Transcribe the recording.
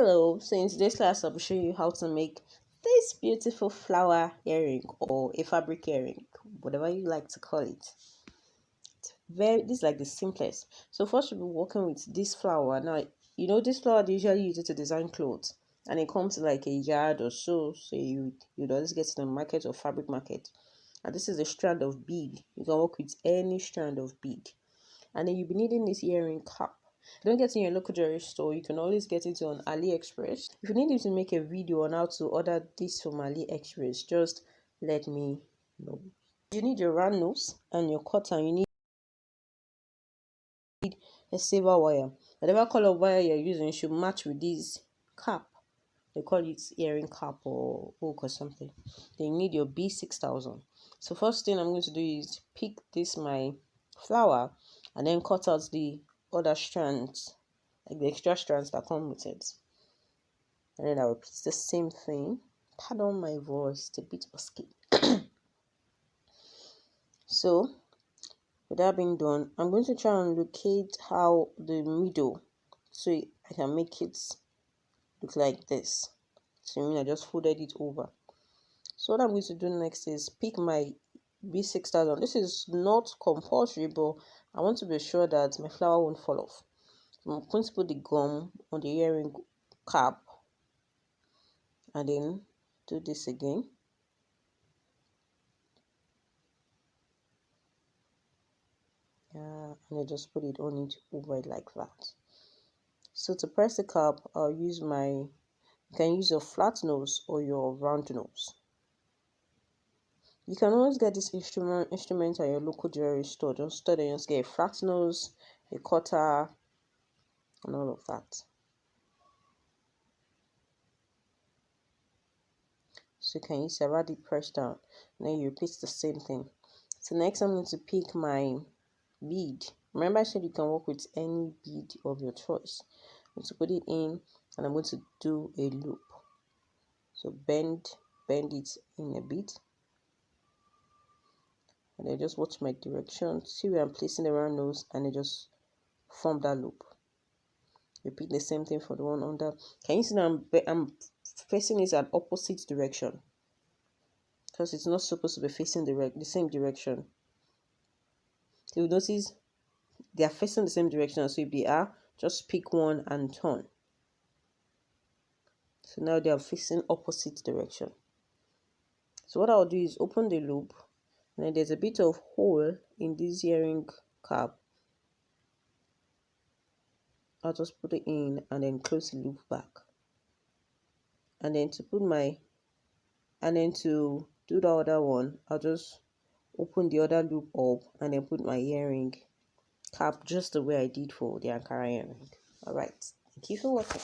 Hello, so in today's class I'll be showing you how to make this beautiful flower earring or a fabric earring, whatever you like to call it. This is like the simplest. So first we'll be working with this flower. Now this flower they usually use it to design clothes, and it comes to like a yard or so. So you'd always get in the market or fabric market. And this is a strand of bead. You can work with any strand of bead. And then you'll be needing this earring cap. If you don't get it in your local jewelry store, you can always get it on AliExpress. If you need me to make a video on how to order this from AliExpress, just let me know. You need your round nose and your cutter. You need a silver wire. Whatever color of wire you're using should match with this cap. They call it earring cap or hook or something. Then you need your B6000. So first thing I'm going to do is pick this my flower and then cut out the other strands, like the extra strands that come with it. And then I repeat the same thing. Pardon my voice, it's a bit husky. So with that being done, I'm going to try and locate how the middle, so I can make it look like this. So I just folded it over. So what I'm going to do next is pick my B6000. This is not compulsory, but I want to be sure that my flower won't fall off. So I'm going to put the gum on the earring cap and then do this again. And I just put it on it over it like that. So to press the cap, I'll use you can use your flat nose or your round nose. You can always get this instrument at your local jewelry store. Just get a flat nose, a cutter, and all of that. So you can use a already pressed down. And then you repeat the same thing. So next I'm going to pick my bead. Remember I said you can work with any bead of your choice. I'm going to put it in and I'm going to do a loop. So bend it in a bit. And then just watch my direction. See where I'm placing the round nose and then just form that loop. Repeat the same thing for the one under. Can you see that I'm facing it at opposite direction? Because it's not supposed to be facing the same direction. So you notice they are facing the same direction. So if they are, just pick one and turn. So now they are facing opposite direction. So what I'll do is open the loop, and then there's a bit of hole in this earring cap. I'll just put it in and then close the loop back. And then to do the other one, I'll just open the other loop up and then put my earring cap just the way I did for the Ankara earring. Alright, thank you for watching.